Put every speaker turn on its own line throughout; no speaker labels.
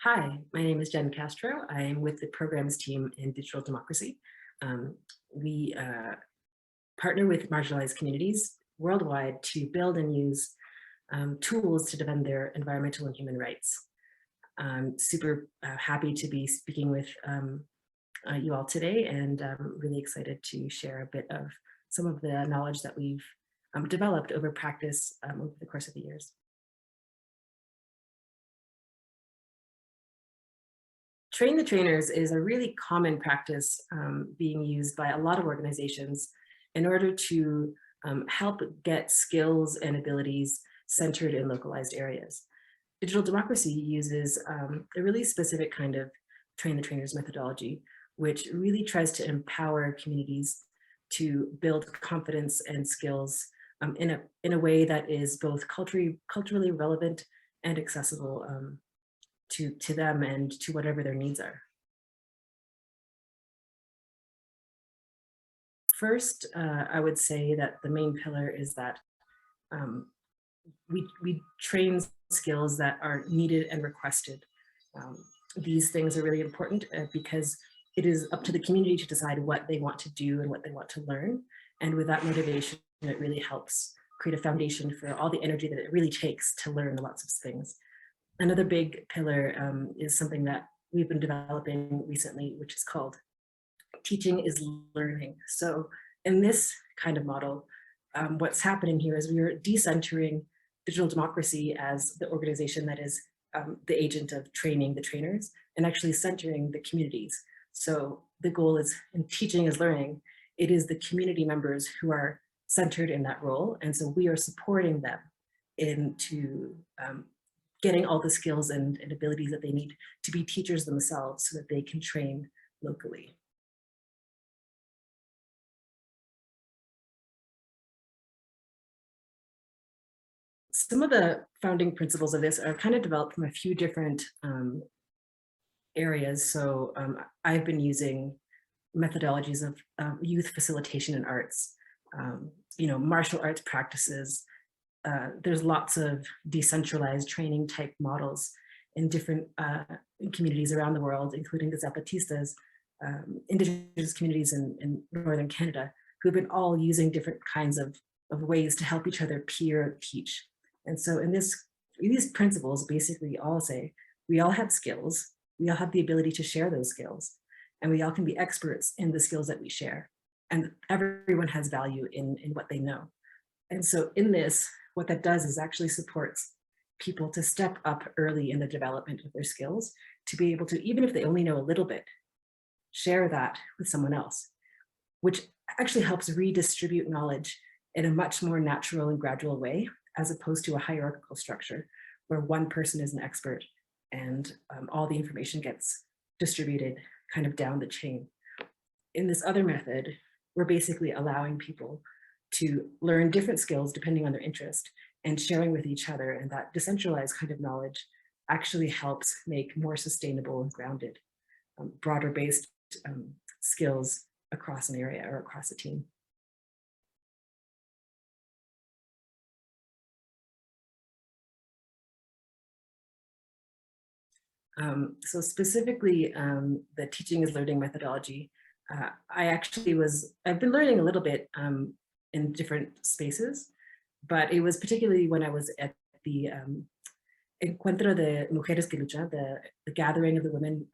Hi, my name is Jen Castro. I am with the programs team in digital democracy. We partner with marginalized communities worldwide to build and use tools to defend their environmental and human rights. I'm super happy to be speaking with you all today, and I'm really excited to share a bit of some of the knowledge that we've developed over practice over the course of the years. Train the trainers is a really common practice being used by a lot of organizations in order to help get skills and abilities centered in localized areas. Digital democracy uses a really specific kind of train the trainers methodology, which really tries to empower communities to build confidence and skills in a way that is both culturally relevant and accessible to them and to whatever their needs are. First, I would say that the main pillar is that um, we train skills that are needed and requested. Um, these things are really important because it is up to the community to decide what they want to do and what they want to learn. And with that motivation, it really helps create a foundation for all the energy that it really takes to learn lots of things. Another big pillar is something that we've been developing recently, which is called teaching is learning. So in this kind of model, what's happening here is we are decentering digital democracy as the organization that is the agent of training the trainers and actually centering the communities. So the goal is in teaching is learning, it is the community members who are centered in that role. And so we are supporting them into getting all the skills and abilities that they need to be teachers themselves so that they can train locally. Some of the founding principles of this are kind of developed from a few different areas. So I've been using methodologies of youth facilitation in arts, martial arts practices. There's lots of decentralized training type models in different communities around the world, including the Zapatistas, indigenous communities in Northern Canada, who've been all using different kinds of ways to help each other peer teach. And so these principles basically all say, we all have skills, we all have the ability to share those skills, and we all can be experts in the skills that we share. And everyone has value in what they know. And so in this, what that does is actually supports people to step up early in the development of their skills, to be able to, even if they only know a little bit, share that with someone else, which actually helps redistribute knowledge in a much more natural and gradual way, as opposed to a hierarchical structure where one person is an expert and all the information gets distributed kind of down the chain. In this other method, we're basically allowing people to learn different skills depending on their interest and sharing with each other, and that decentralized kind of knowledge actually helps make more sustainable and grounded, broader based skills across an area or across a team. So specifically, the teaching is learning methodology. I've been learning a little bit in different spaces, but it was particularly when I was at the Encuentro de Mujeres que Luchan, the gathering of the women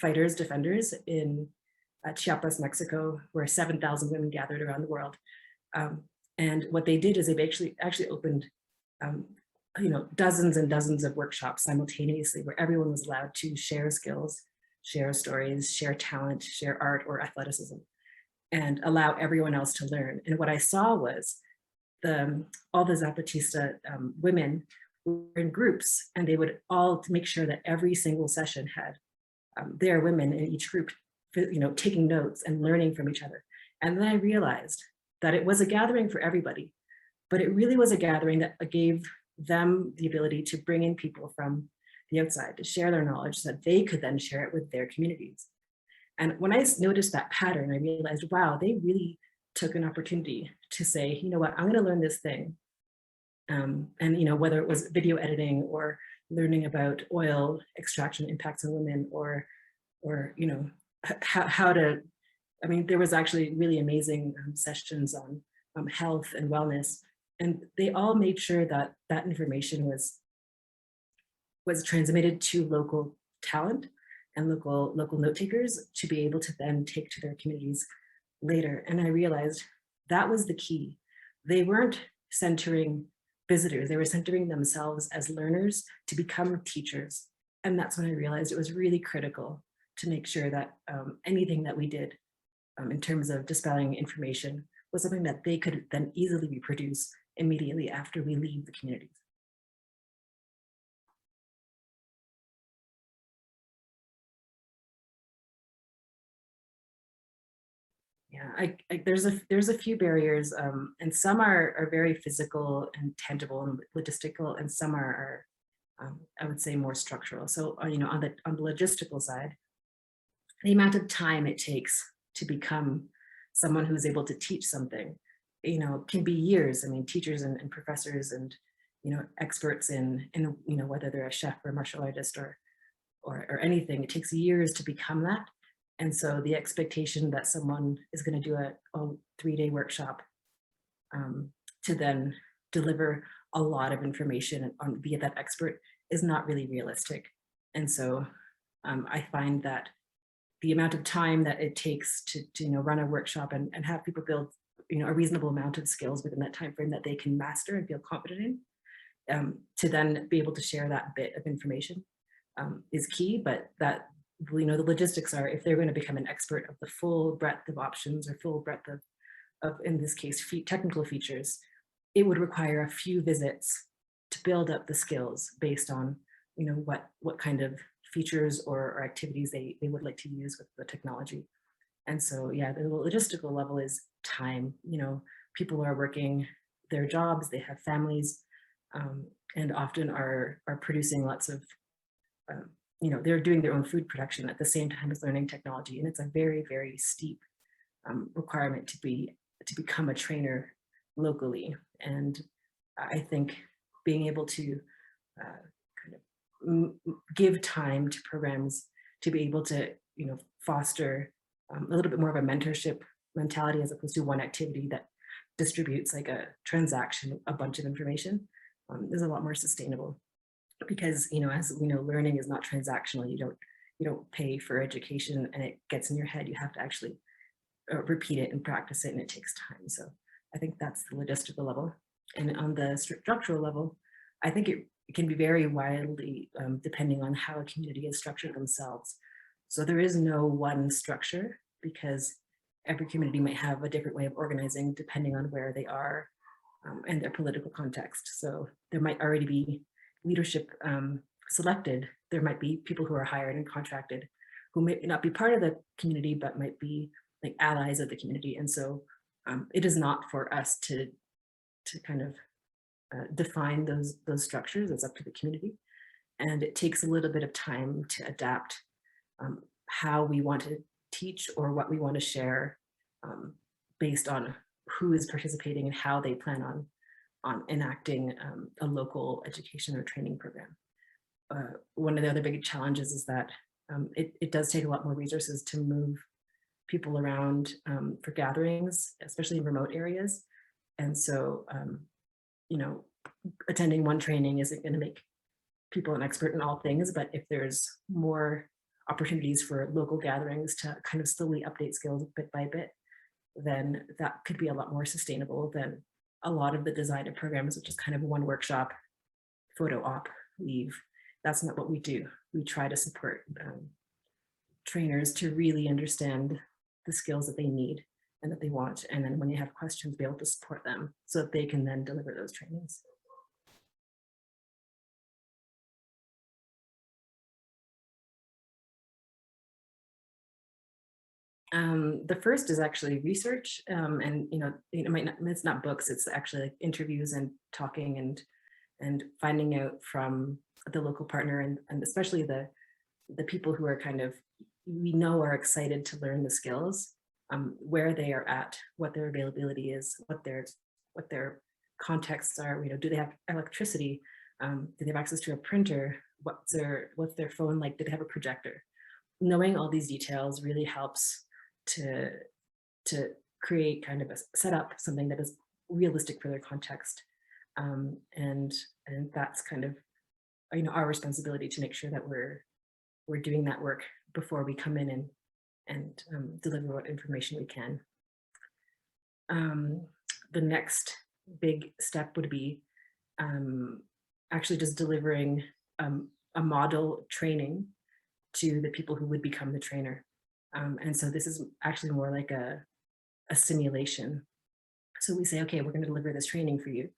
fighters, defenders in Chiapas, Mexico, where 7,000 women gathered around the world. And what they did is they actually opened dozens and dozens of workshops simultaneously where everyone was allowed to share skills, share stories, share talent, share art or athleticism, and allow everyone else to learn. And what I saw was all the Zapatista women were in groups, and they would all make sure that every single session had their women in each group, taking notes and learning from each other. And then I realized that it was a gathering for everybody, but it really was a gathering that gave them the ability to bring in people from the outside to share their knowledge so that they could then share it with their communities. And when I noticed that pattern, I realized, wow, they really took an opportunity to say, you know what, I'm going to learn this thing And whether it was video editing or learning about oil extraction impacts on women, or how to, I mean, there was actually really amazing sessions on health and wellness, and they all made sure that that information was transmitted to local talent and local note takers to be able to then take to their communities later. And I realized that was the key. They weren't centering visitors, they were centering themselves as learners to become teachers. And that's when I realized it was really critical to make sure that anything that we did in terms of dispelling information was something that they could then easily reproduce immediately after we leave the communities. Yeah, there's a few barriers, and some are very physical and tangible and logistical, and some are I would say more structural. So on the logistical side, the amount of time it takes to become someone who's able to teach something, can be years. I mean, teachers and professors and experts in whether they're a chef or a martial artist or anything, it takes years to become that. And so the expectation that someone is going to do a 3-day workshop to then deliver a lot of information on via that expert is not really realistic. And so I find that the amount of time that it takes to run a workshop and have people build a reasonable amount of skills within that time frame that they can master and feel confident in, to then be able to share that bit of information is key. But that the logistics are, if they're going to become an expert of the full breadth of options or full breadth of in this case technical features, it would require a few visits to build up the skills based on what kind of features or activities they would like to use with the technology. And so yeah, the logistical level is time. People are working their jobs, they have families, and often are producing lots of they're doing their own food production at the same time as learning technology, and it's a very, very steep requirement to become a trainer locally. And I think being able to give time to programs to be able to foster a little bit more of a mentorship mentality as opposed to one activity that distributes like a transaction, a bunch of information, is a lot more sustainable. Because as we know, learning is not transactional. You don't pay for education and it gets in your head. You have to actually repeat it and practice it, and it takes time. So I think that's the logistical level. And on the structural level, I think it can be very wildly depending on how a community is structured themselves. So there is no one structure, because every community might have a different way of organizing depending on where they are and their political context. So there might already be leadership selected. There might be people who are hired and contracted who may not be part of the community, but might be like allies of the community. And so it is not for us to kind of define those structures. It's up to the community. And it takes a little bit of time to adapt how we want to teach or what we want to share based on who is participating and how they plan on enacting a local education or training program. One of the other big challenges is that it does take a lot more resources to move people around for gatherings, especially in remote areas. And so, attending one training isn't going to make people an expert in all things, but if there's more opportunities for local gatherings to kind of slowly update skills bit by bit, then that could be a lot more sustainable than a lot of the design of programs, which is kind of one workshop, photo op, leave. That's not what we do. We try to support trainers to really understand the skills that they need and that they want. And then when you have questions, be able to support them so that they can then deliver those trainings. The first is actually research, and it's not books. It's actually like interviews and talking and finding out from the local partner and especially the people who are kind of we know are excited to learn the skills, where they are at, what their availability is, what their contexts are, do they have electricity? Do they have access to a printer? What's their phone like? Do they have a projector? Knowing all these details really helps to create kind of a set up something that is realistic for their context. And that's kind of our responsibility to make sure that we're doing that work before we come in and deliver what information we can. The next big step would be actually just delivering a model training to the people who would become the trainer. And so this is actually more like a simulation. So we say, okay, we're going to deliver this training for you.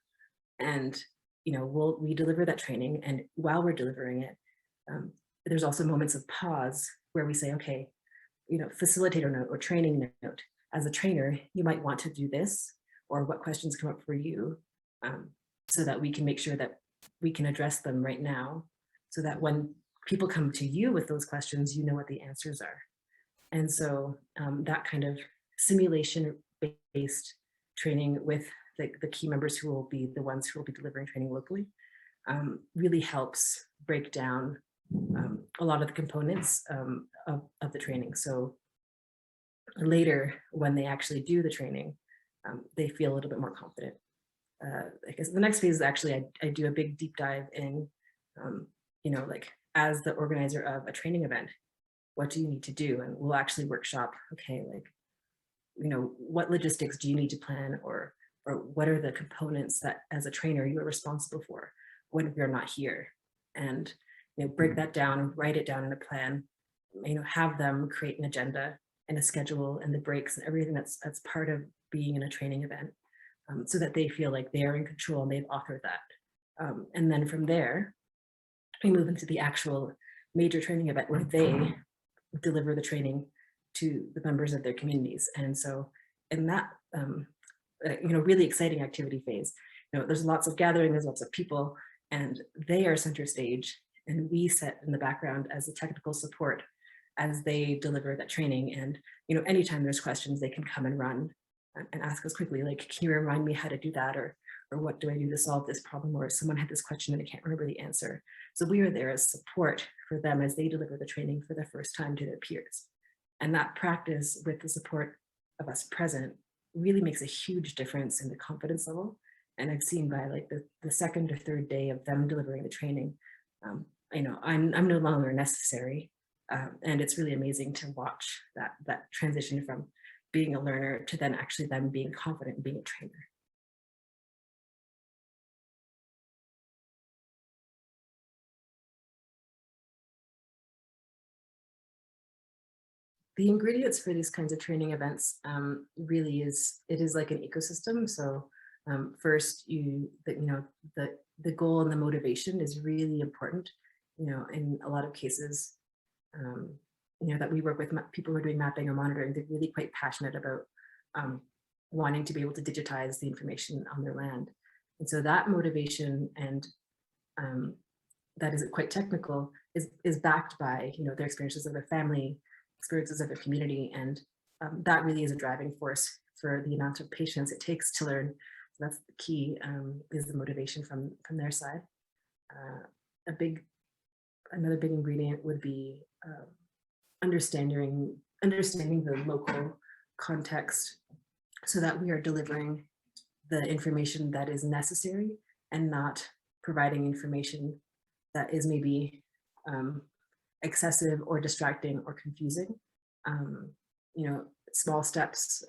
And, we deliver that training. And while we're delivering it, there's also moments of pause where we say, okay, facilitator note or training note. As a trainer, you might want to do this, or what questions come up for you, so that we can make sure that we can address them right now, so that when people come to you with those questions, you know what the answers are. And so that kind of simulation-based training with the key members who will be the ones who will be delivering training locally really helps break down a lot of the components of the training. So later, when they actually do the training, they feel a little bit more confident. I guess the next phase is actually I do a big deep dive in, like as the organizer of a training event, what do you need to do? And we'll actually workshop, okay, like, what logistics do you need to plan, or what are the components that as a trainer you are responsible for when you're not here? And break that down, write it down in a plan, have them create an agenda and a schedule and the breaks and everything that's part of being in a training event, so that they feel like they're in control and they've authored that. And then from there, we move into the actual major training event where they deliver the training to the members of their communities. And so in that, really exciting activity phase, there's lots of gathering, there's lots of people, and they are center stage, and we sit in the background as a technical support as they deliver that training. And anytime there's questions, they can come and run and ask us quickly, like, can you remind me how to do that, or what do I do to solve this problem, or someone had this question and I can't remember the answer. So we are there as support for them as they deliver the training for the first time to their peers. And that practice with the support of us present really makes a huge difference in the confidence level. And I've seen by like the second or third day of them delivering the training, I'm no longer necessary. And it's really amazing to watch that transition from being a learner to then actually them being confident in being a trainer. The ingredients for these kinds of training events really it is like an ecosystem. So first, the goal and the motivation is really important. In a lot of cases, that we work with people who are doing mapping or monitoring, they're really quite passionate about wanting to be able to digitize the information on their land. And so that motivation and that is quite technical is backed by their experiences of their family, experiences of their community, and that really is a driving force for the amount of patience it takes to learn. So that's the key, is the motivation from their side. Another big ingredient would be understanding the local context, so that we are delivering the information that is necessary and not providing information that is maybe excessive or distracting or confusing. Small steps,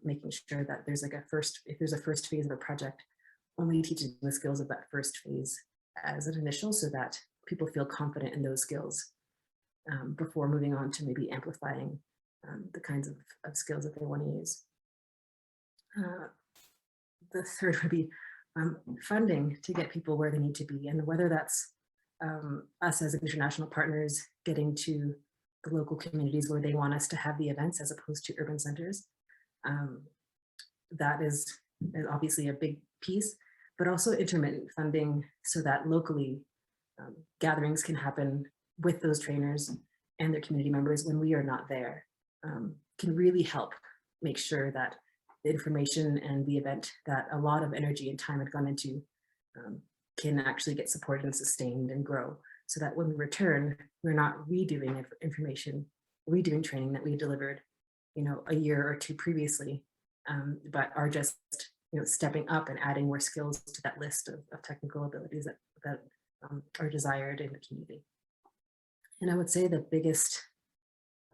making sure that there's like if there's a first phase of a project, only teaching the skills of that first phase as an initial, so that people feel confident in those skills before moving on to maybe amplifying the kinds of skills that they want to use. The third would be funding to get people where they need to be, and whether that's us as international partners getting to the local communities where they want us to have the events as opposed to urban centers. That is obviously a big piece, but also intermittent funding so that locally gatherings can happen with those trainers and their community members when we are not there, can really help make sure that the information and the event that a lot of energy and time had gone into can actually get supported and sustained and grow, so that when we return, we're not redoing information, redoing training that we delivered, a year or two previously, but are just, stepping up and adding more skills to that list of technical abilities that are desired in the community. And I would say the biggest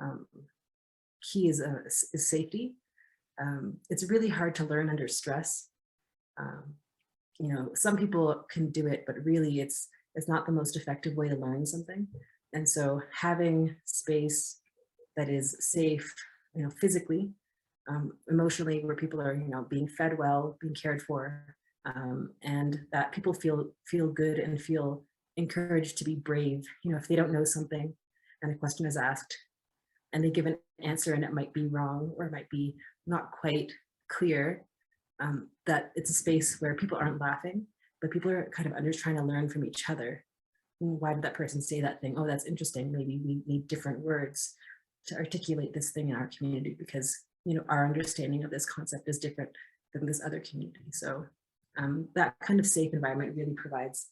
um, key is safety. It's really hard to learn under stress. Um, some people can do it, but really it's not the most effective way to learn something. And so having space that is safe, physically, emotionally, where people are, being fed well, being cared for, and that people feel good and feel encouraged to be brave. If they don't know something and a question is asked and they give an answer and it might be wrong or it might be not quite clear, that it's a space where people aren't laughing, but people are kind of trying to learn from each other. Why did that person say that thing? Oh, that's interesting. Maybe we need different words to articulate this thing in our community because, our understanding of this concept is different than this other community. So that kind of safe environment really provides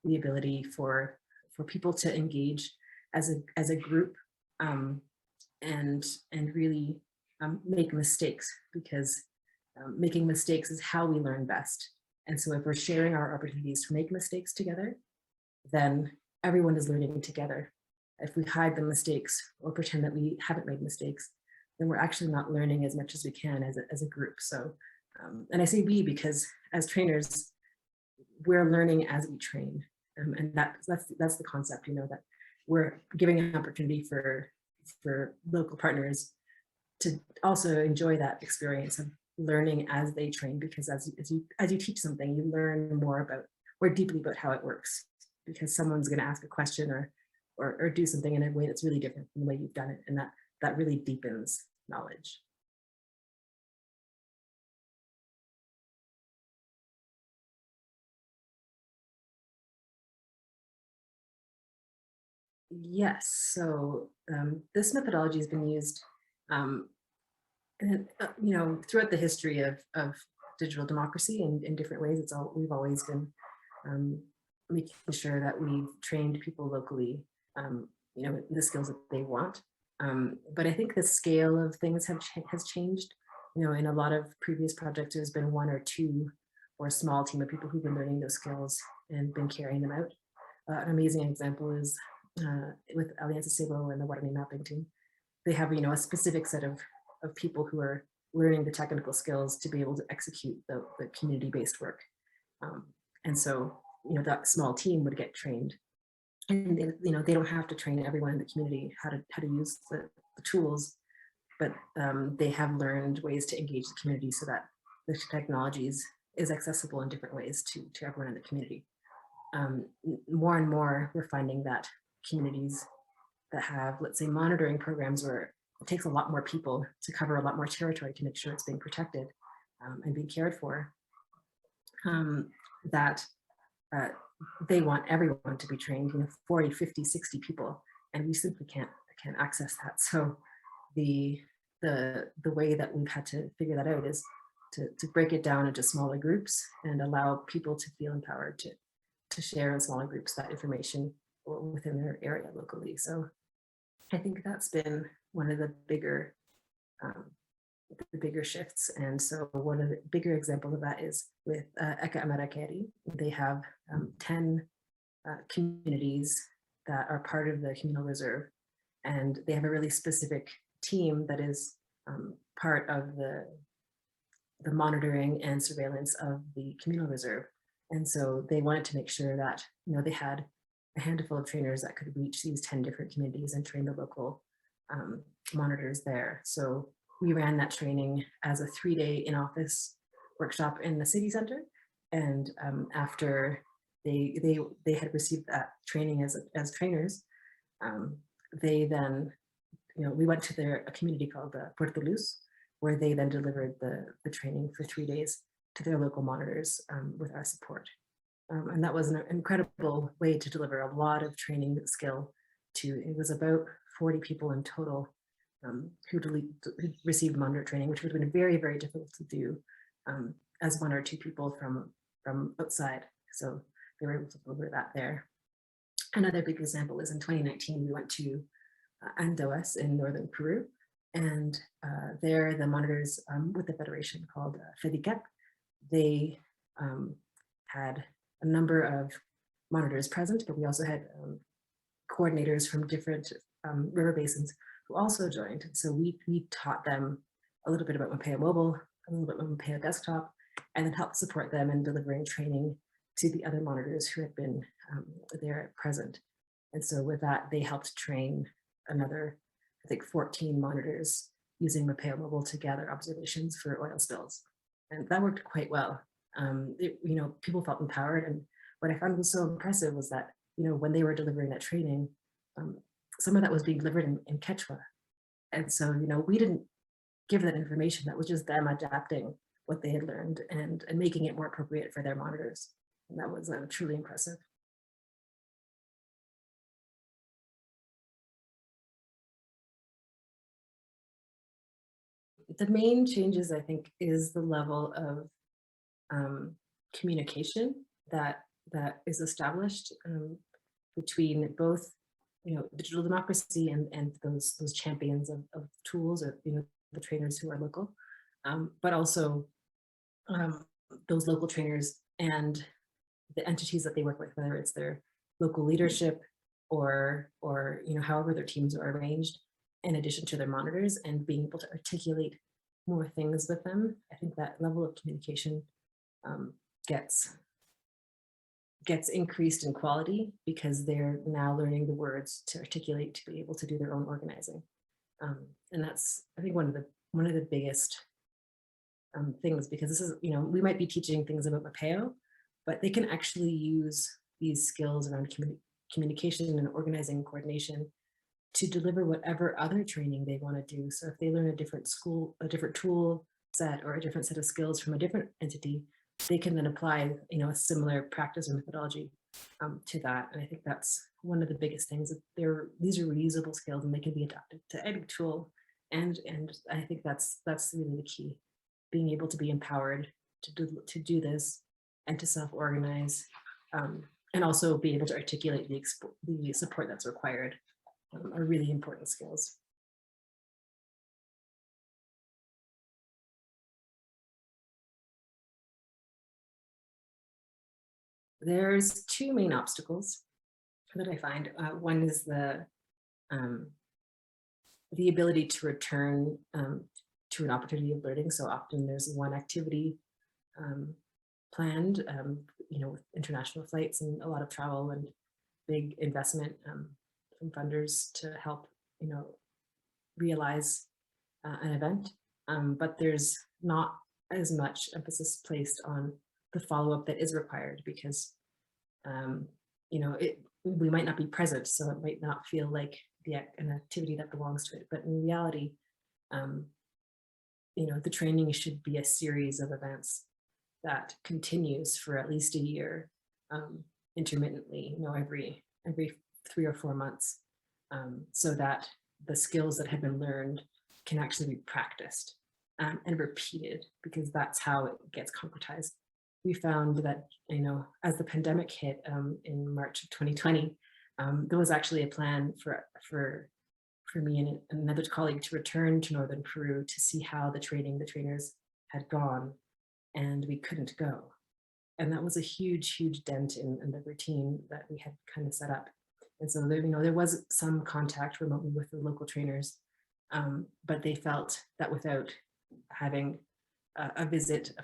the ability for people to engage as a group, and really make mistakes, because making mistakes is how we learn best. And so if we're sharing our opportunities to make mistakes together, then everyone is learning together. If we hide the mistakes or pretend that we haven't made mistakes, then we're actually not learning as much as we can as a group. So, and I say we because as trainers, we're learning as we train. And that's the concept, that we're giving an opportunity for local partners to also enjoy that experience of learning as they train, because as you teach something, you learn more deeply about how it works, because someone's going to ask a question or do something in a way that's really different from the way you've done it, and that really deepens knowledge. Yes, so this methodology has been used, and, throughout the history of digital democracy in different ways. We've always been um, making sure that we've trained people locally, the skills that they want. But I think the scale of things has changed. In a lot of previous projects, there's been one or two or a small team of people who've been learning those skills and been carrying them out. An amazing example is with Alianza Cebo and the Waterme mapping team. They have, a specific set of people who are learning the technical skills to be able to execute the community-based work. And so, that small team would get trained, and they don't have to train everyone in the community how to use the tools, but they have learned ways to engage the community so that the technologies is accessible in different ways to everyone in the community. More and more, we're finding that communities that have, let's say, monitoring programs where it takes a lot more people to cover a lot more territory to make sure it's being protected and being cared for, that they want everyone to be trained, 40, 50, 60 people, and we simply can't access that. So the way that we've had to figure that out is to break it down into smaller groups and allow people to feel empowered to share in smaller groups that information within their area locally. So I think that's been one of the bigger shifts. And so one of the bigger examples of that is with Eka Amarakeri. They have 10 communities that are part of the communal reserve, and they have a really specific team that is part of the monitoring and surveillance of the communal reserve. And so they wanted to make sure that they had a handful of trainers that could reach these 10 different communities and train the local monitors there. So we ran that training as a 3-day in-office workshop in the city center. And after they had received that training as trainers, they then, we went to a community called Puerto Luz, where they then delivered the training for 3 days to their local monitors with our support. And that was an incredible way to deliver a lot of training skill to, it was about 40 people in total who received monitor training, which would have been very, very difficult to do as one or two people from outside. So they were able to deliver that there. Another big example is in 2019, we went to Andoas in northern Peru, and there the monitors with the federation called FEDICEP, they had a number of monitors present, but we also had coordinators from different river basins who also joined. So we taught them a little bit about Mapeo Mobile, a little bit about Mapeo Desktop, and then helped support them in delivering training to the other monitors who had been there present. And so with that, they helped train another, I think, 14 monitors using Mapeo Mobile to gather observations for oil spills. And that worked quite well. People felt empowered. And what I found was so impressive was that, when they were delivering that training, some of that was being delivered in Quechua. And so, we didn't give that information. That was just them adapting what they had learned and making it more appropriate for their monitors. And that was truly impressive. The main changes, I think, is the level of communication that is established between both, digital democracy and those champions of tools, or the trainers who are local, but also those local trainers and the entities that they work with, whether it's their local leadership or however their teams are arranged, in addition to their monitors, and being able to articulate more things with them. I think that level of communication gets increased in quality because they're now learning the words to articulate to be able to do their own organizing. And that's, I think, one of the biggest things, because this is, we might be teaching things about Mapeo, but they can actually use these skills around communication and organizing and coordination to deliver whatever other training they want to do. So if they learn a different tool set or a different set of skills from a different entity, they can then apply, a similar practice or methodology to that. And I think that's one of the biggest things. These are reusable skills and they can be adapted to any tool. And I think that's really the key, being able to be empowered to do this and to self-organize, and also be able to articulate the support that's required, are really important skills. There's two main obstacles that I find. One is the ability to return to an opportunity of learning. So often there's one activity planned, with international flights and a lot of travel and big investment from funders to help, realize an event. But there's not as much emphasis placed on the follow-up that is required, because we might not be present, so it might not feel like an activity that belongs to it. But in reality, the training should be a series of events that continues for at least a year, intermittently, every 3 or 4 months, so that the skills that have been learned can actually be practiced and repeated, because that's how it gets concretized. We found that, as the pandemic hit in March of 2020, there was actually a plan for me and another colleague to return to northern Peru to see how the trainers had gone, and we couldn't go. And that was a huge, huge dent in the routine that we had kind of set up. And so there was some contact remotely with the local trainers, but they felt that without having a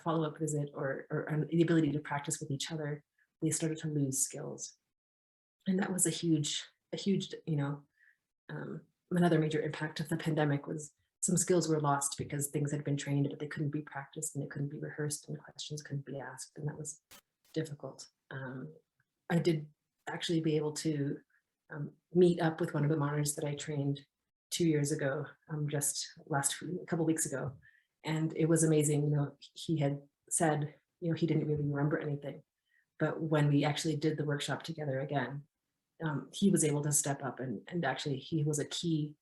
follow-up visit, or the ability to practice with each other, they started to lose skills. And that was a huge, another major impact of the pandemic was some skills were lost because things had been trained, but they couldn't be practiced and they couldn't be rehearsed and questions couldn't be asked. And that was difficult. I did actually be able to meet up with one of the monitors that I trained 2 years ago, just a couple weeks ago. And it was amazing. He had said, he didn't really remember anything, but when we actually did the workshop together again, he was able to step up and actually he was a key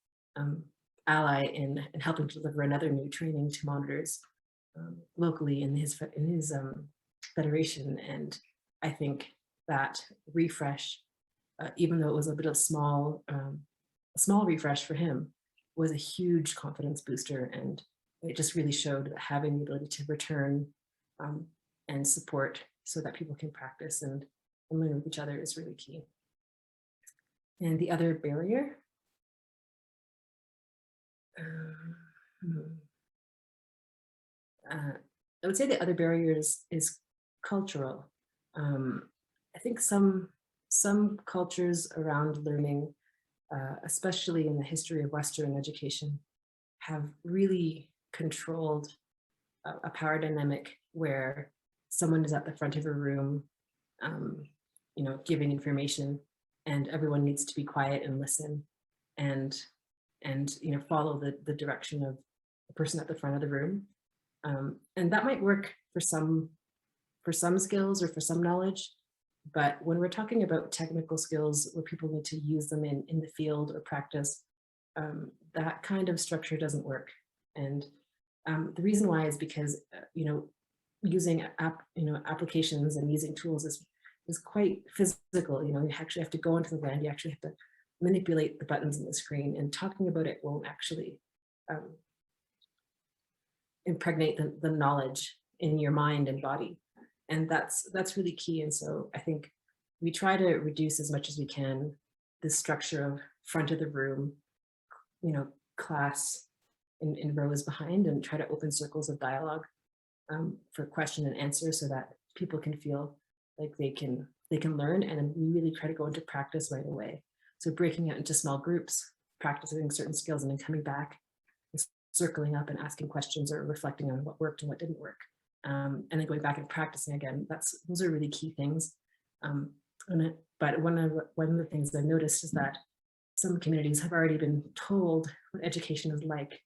ally in helping to deliver another new training to monitors locally in his federation. And I think that refresh, even though it was a bit of a small refresh for him, was a huge confidence booster. And it just really showed that having the ability to return um, and support so that people can practice and learn with each other is really key. And the other barrier, I would say the other barrier is cultural. I think some cultures around learning, especially in the history of Western education, have really controlled a power dynamic where someone is at the front of a room, um, giving information, and everyone needs to be quiet and listen, and follow the direction of the person at the front of the room. And that might work for some skills or for some knowledge, but when we're talking about technical skills where people need to use them in the field or practice, that kind of structure doesn't work. And the reason why is because using applications and using tools is quite physical. You actually have to go into the land. You actually have to manipulate the buttons on the screen, and talking about it won't actually impregnate the knowledge in your mind and body. And that's really key. And so I think we try to reduce as much as we can the structure of front of the room, class in rows behind, and try to open circles of dialogue for question and answer, so that people can feel like they can learn, and we really try to go into practice right away. So breaking out into small groups, practicing certain skills, and then coming back and circling up and asking questions or reflecting on what worked and what didn't work. And then going back and practicing again. Those are really key things. But one of the things I've noticed is that some communities have already been told what education is like,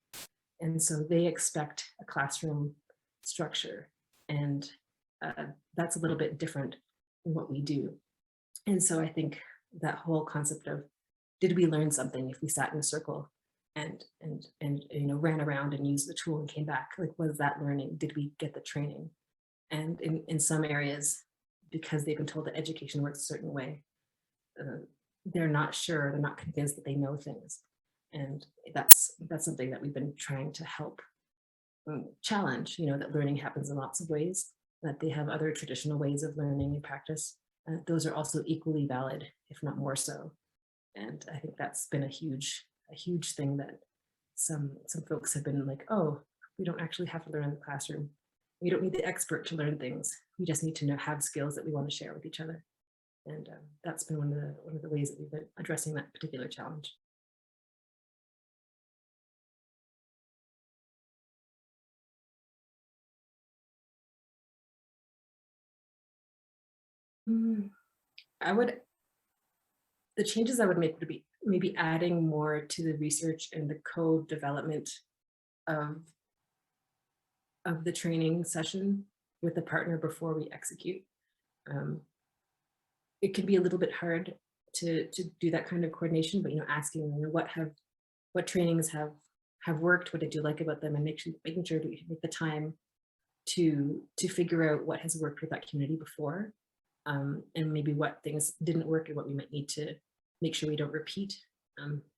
and so they expect a classroom structure, and that's a little bit different than what we do. And so I think that whole concept of, did we learn something if we sat in a circle and ran around and used the tool and came back? Like, was that learning? Did we get the training? And in some areas, because they've been told that education works a certain way, they're not sure, they're not convinced that they know things. And that's something that we've been trying to help challenge, that learning happens in lots of ways, that they have other traditional ways of learning and practice. Those are also equally valid, if not more so. And I think that's been a huge thing, that some folks have been like, oh, we don't actually have to learn in the classroom. We don't need the expert to learn things. We just need to have skills that we want to share with each other. And that's been one of the ways that we've been addressing that particular challenge. The changes I would make would be maybe adding more to the research and the code development of the training session with the partner before we execute. It can be a little bit hard to do that kind of coordination, but asking what trainings have worked, what did you like about them, and making sure that we make the time to figure out what has worked with that community before, and maybe what things didn't work and what we might need to make sure we don't repeat.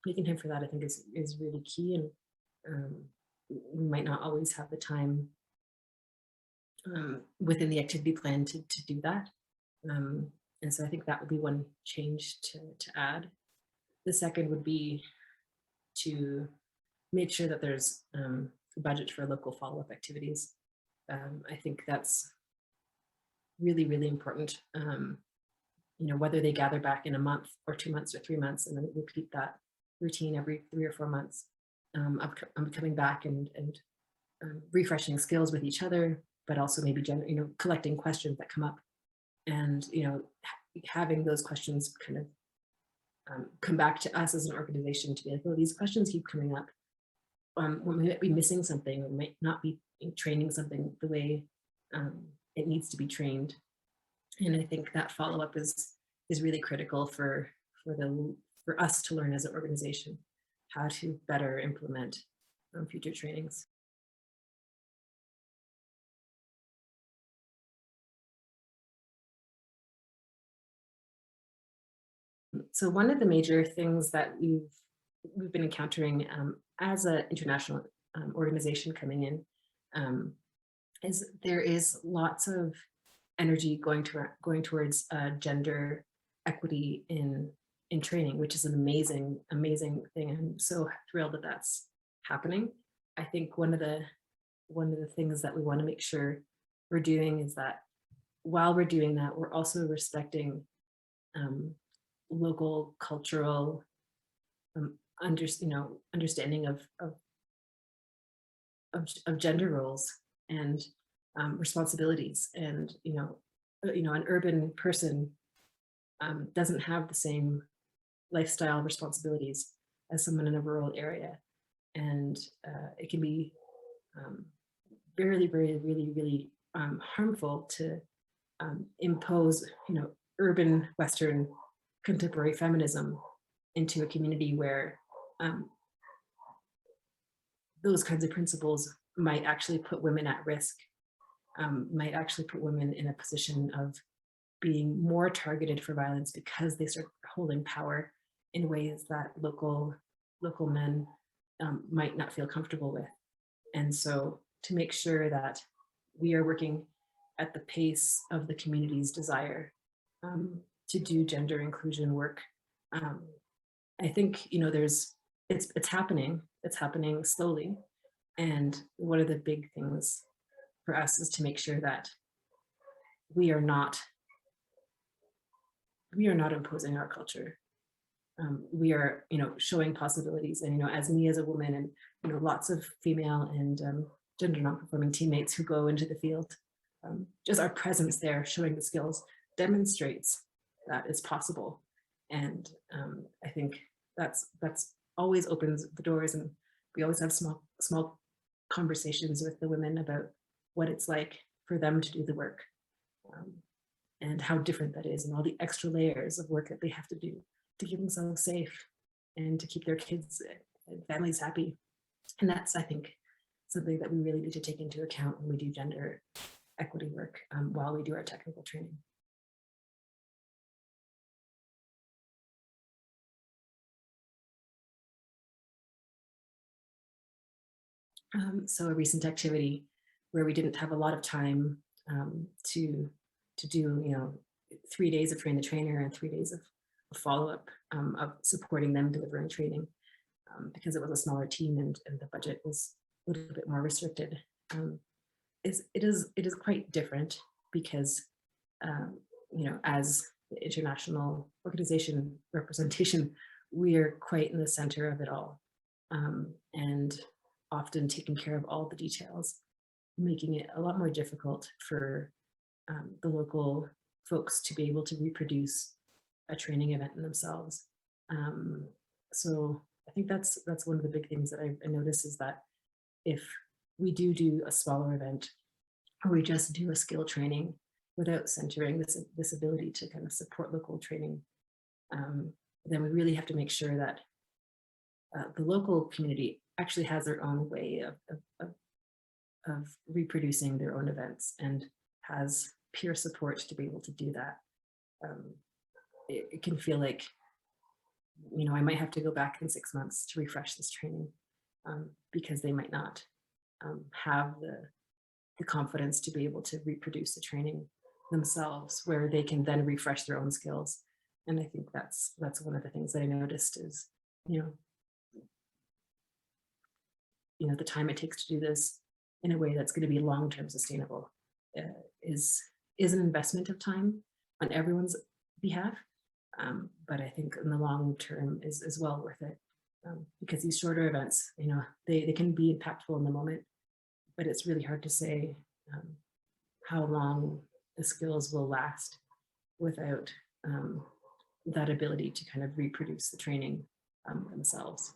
Making time for that, I think, is really key, and we might not always have the time within the activity plan to do that. And so I think that would be one change to add. The second would be to make sure that there's a budget for local follow-up activities. I think that's really, really important. Whether they gather back in a month or 2 months or 3 months, and then repeat that routine every 3 or 4 months, of coming back and refreshing skills with each other, but also maybe collecting questions that come up, and having those questions kind of come back to us as an organization to be like, oh, these questions keep coming up. We might be missing something, or might not be training something the way it needs to be trained. And I think that follow-up is really critical for us to learn as an organization how to better implement future trainings. So one of the major things that we've been encountering as an international organization coming in um, is there is lots of energy going towards gender equity in training, which is an amazing thing. I'm so thrilled that that's happening. I think one of the things that we want to make sure we're doing is that while we're doing that, we're also respecting um, local cultural understanding of gender roles and responsibilities. And an urban person doesn't have the same lifestyle responsibilities as someone in a rural area, and it can be really harmful to impose urban Western contemporary feminism into a community where those kinds of principles might actually put women at risk, might actually put women in a position of being more targeted for violence because they start holding power in ways that local men might not feel comfortable with. And so to make sure that we are working at the pace of the community's desire to do gender inclusion work, I think it's happening slowly. And one of the big things for us is to make sure that we are not imposing our culture. We are showing possibilities. And as me as a woman, and lots of female and gender non-conforming teammates who go into the field, just our presence there showing the skills demonstrates that it's possible. And I think that's always opens the doors, and we always have small conversations with the women about what it's like for them to do the work, and how different that is, and all the extra layers of work that they have to do to keep themselves safe and to keep their kids and families happy. And that's, I think, something that we really need to take into account when we do gender equity work while we do our technical training. So a recent activity where we didn't have a lot of time to do 3 days of train the trainer and 3 days of follow-up of supporting them delivering training, because it was a smaller team and the budget was a little bit more restricted. It is quite different because as the international organization representation, we are quite in the center of it all, and often taking care of all the details, making it a lot more difficult for the local folks to be able to reproduce a training event in themselves. So I think that's one of the big things that I notice is that if we do a smaller event, or we just do a skill training without centering this ability to kind of support local training, then we really have to make sure that the local community actually has their own way of reproducing their own events and has peer support to be able to do that. It can feel like, I might have to go back in 6 months to refresh this training because they might not have the confidence to be able to reproduce the training themselves, where they can then refresh their own skills. And I think that's one of the things that I noticed is, the time it takes to do this in a way that's going to be long-term sustainable is an investment of time on everyone's behalf. But I think in the long term is well worth it, because these shorter events, they can be impactful in the moment, but it's really hard to say how long the skills will last without that ability to kind of reproduce the training themselves.